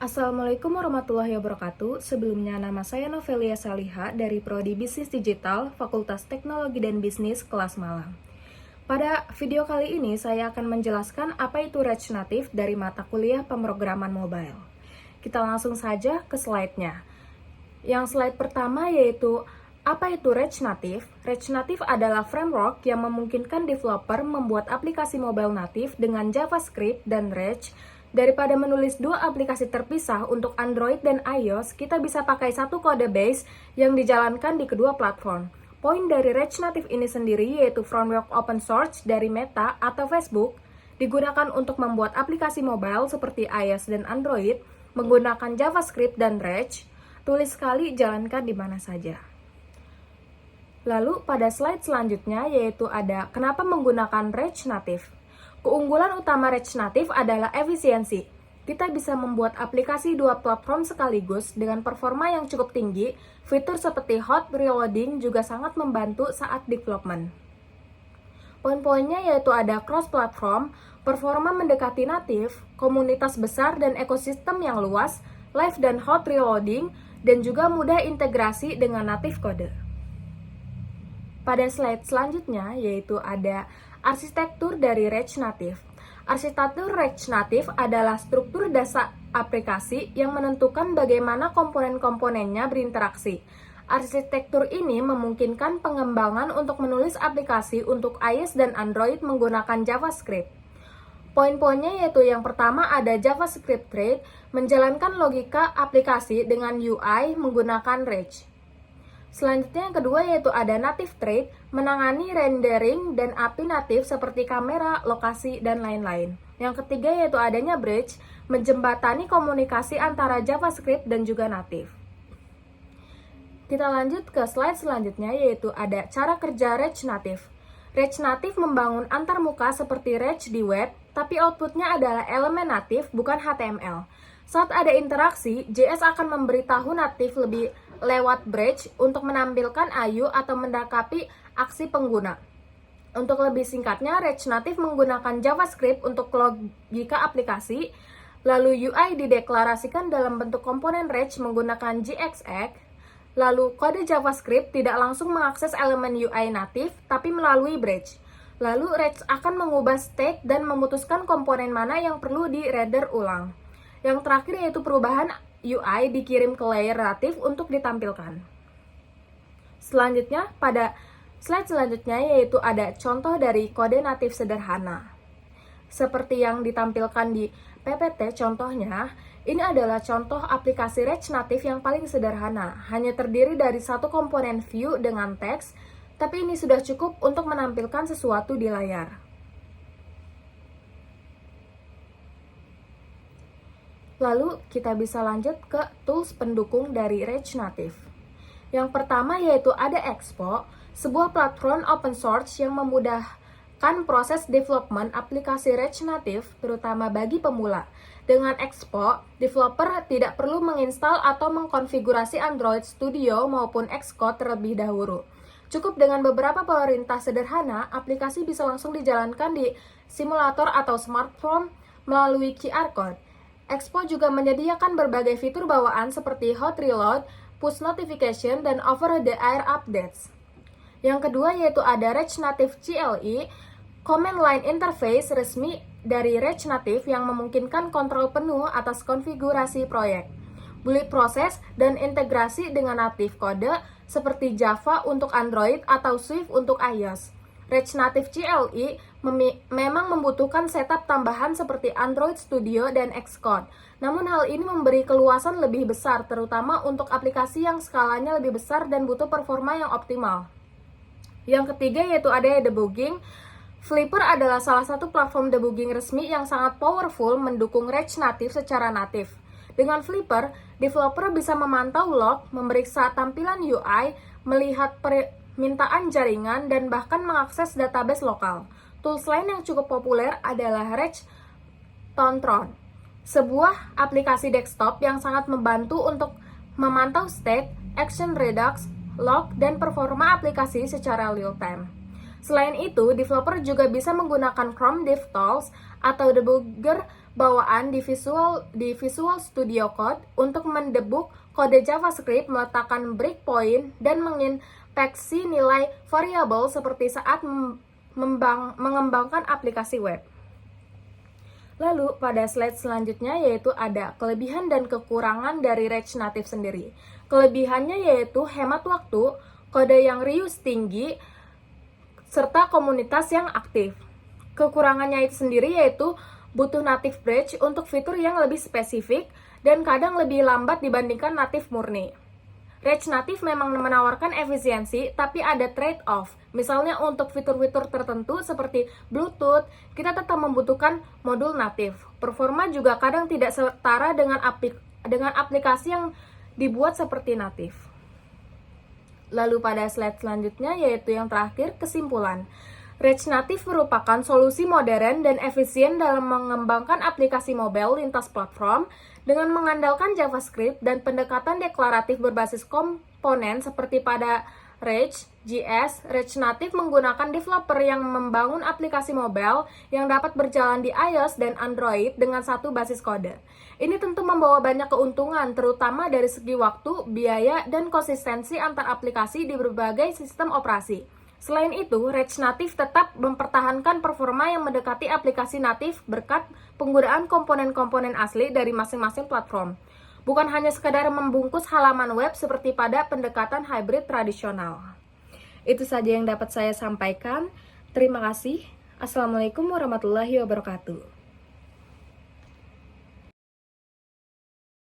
Assalamualaikum warahmatullahi wabarakatuh. Sebelumnya nama saya Novelia Saliha dari Prodi Bisnis Digital, Fakultas Teknologi dan Bisnis kelas Malang. Pada video kali ini saya akan menjelaskan apa itu Rich Native dari mata kuliah pemrograman mobile. Kita langsung saja ke slide-nya. Yang slide pertama yaitu apa itu Rich Native? Rich Native adalah framework yang memungkinkan developer membuat aplikasi mobile native dengan JavaScript dan Rich. Daripada menulis dua aplikasi terpisah untuk Android dan iOS, kita bisa pakai satu kode base yang dijalankan di kedua platform. Poin dari Rich Native ini sendiri yaitu framework open source dari Meta atau Facebook, digunakan untuk membuat aplikasi mobile seperti iOS dan Android, menggunakan JavaScript dan Rich, tulis sekali, jalankan di mana saja. Lalu pada slide selanjutnya yaitu ada kenapa menggunakan Rich Native. Keunggulan utama Rich Native adalah efisiensi. Kita bisa membuat aplikasi dua platform sekaligus dengan performa yang cukup tinggi. Fitur seperti hot reloading juga sangat membantu saat development. Poin-poinnya yaitu ada cross-platform, performa mendekati native, komunitas besar dan ekosistem yang luas, live dan hot reloading, dan juga mudah integrasi dengan native code. Pada slide selanjutnya yaitu ada arsitektur dari Rich Native. Arsitektur Rich Native adalah struktur dasar aplikasi yang menentukan bagaimana komponen-komponennya berinteraksi. Arsitektur ini memungkinkan pengembangan untuk menulis aplikasi untuk iOS dan Android menggunakan JavaScript. Poin-poinnya yaitu yang pertama ada JavaScript Thread, menjalankan logika aplikasi dengan UI menggunakan Rich. Selanjutnya yang kedua yaitu ada native thread, menangani rendering dan API native seperti kamera, lokasi, dan lain-lain. Yang ketiga yaitu adanya bridge, menjembatani komunikasi antara JavaScript dan juga native. Kita lanjut ke slide selanjutnya yaitu ada cara kerja Rich Native. Rich Native membangun antarmuka seperti Rich di web, tapi outputnya adalah elemen native bukan HTML. Saat ada interaksi, JS akan memberitahu native lebih lewat bridge untuk menampilkan IO atau mendakapi aksi pengguna. Untuk lebih singkatnya, Rich Native menggunakan JavaScript untuk logika aplikasi, lalu UI dideklarasikan dalam bentuk komponen Rich menggunakan JXX, lalu kode JavaScript tidak langsung mengakses elemen UI native, tapi melalui bridge. Lalu Rich akan mengubah state dan memutuskan komponen mana yang perlu di-render ulang. Yang terakhir yaitu perubahan UI dikirim ke layer native untuk ditampilkan. Selanjutnya, pada slide selanjutnya yaitu ada contoh dari kode native sederhana. Seperti yang ditampilkan di PPT contohnya, ini adalah contoh aplikasi Rich Native yang paling sederhana. Hanya terdiri dari satu komponen view dengan teks, tapi ini sudah cukup untuk menampilkan sesuatu di layar. Lalu kita bisa lanjut ke tools pendukung dari Rich Native. Yang pertama yaitu ada Expo, sebuah platform open source yang memudahkan proses development aplikasi Rich Native, terutama bagi pemula. Dengan Expo, developer tidak perlu menginstal atau mengkonfigurasi Android Studio maupun Xcode terlebih dahulu. Cukup dengan beberapa perintah sederhana, aplikasi bisa langsung dijalankan di simulator atau smartphone melalui QR code. Expo juga menyediakan berbagai fitur bawaan seperti hot reload, push notification, dan over-the-air updates. Yang kedua yaitu ada Rich Native CLI, command line interface resmi dari Rich Native yang memungkinkan kontrol penuh atas konfigurasi proyek, build proses, dan integrasi dengan native kode seperti Java untuk Android atau Swift untuk iOS. Rich Native CLI memang membutuhkan setup tambahan seperti Android Studio dan Xcode. Namun hal ini memberi keluasan lebih besar, terutama untuk aplikasi yang skalanya lebih besar dan butuh performa yang optimal. Yang ketiga yaitu ada debugging. Flipper adalah salah satu platform debugging resmi yang sangat powerful mendukung Rich Native secara natif. Dengan Flipper, developer bisa memantau log, memeriksa tampilan UI, melihat permintaan jaringan, dan bahkan mengakses database lokal. Tools lain yang cukup populer adalah Rich Tontron, sebuah aplikasi desktop yang sangat membantu untuk memantau state, action redux, log, dan performa aplikasi secara real-time. Selain itu, developer juga bisa menggunakan Chrome DevTools atau debugger bawaan di Visual Studio Code untuk mendebug kode JavaScript, meletakkan breakpoint, dan menginspeksi nilai variabel seperti saat mengembangkan aplikasi web. Lalu pada slide selanjutnya yaitu ada kelebihan dan kekurangan dari React Native sendiri. Kelebihannya yaitu hemat waktu, kode yang reuse tinggi, serta komunitas yang aktif. Kekurangannya itu sendiri yaitu butuh native bridge untuk fitur yang lebih spesifik dan kadang lebih lambat dibandingkan native murni. React Native memang menawarkan efisiensi, tapi ada trade-off. Misalnya untuk fitur-fitur tertentu seperti Bluetooth, kita tetap membutuhkan modul native. Performa juga kadang tidak setara dengan aplikasi yang dibuat seperti native. Lalu pada slide selanjutnya yaitu yang terakhir, kesimpulan. React Native merupakan solusi modern dan efisien dalam mengembangkan aplikasi mobile lintas platform dengan mengandalkan JavaScript dan pendekatan deklaratif berbasis komponen seperti pada React.js. React Native menggunakan developer yang membangun aplikasi mobile yang dapat berjalan di iOS dan Android dengan satu basis kode. Ini tentu membawa banyak keuntungan, terutama dari segi waktu, biaya, dan konsistensi antar aplikasi di berbagai sistem operasi. Selain itu, React Native tetap mempertahankan performa yang mendekati aplikasi natif berkat penggunaan komponen-komponen asli dari masing-masing platform. Bukan hanya sekadar membungkus halaman web seperti pada pendekatan hybrid tradisional. Itu saja yang dapat saya sampaikan. Terima kasih. Assalamualaikum warahmatullahi wabarakatuh.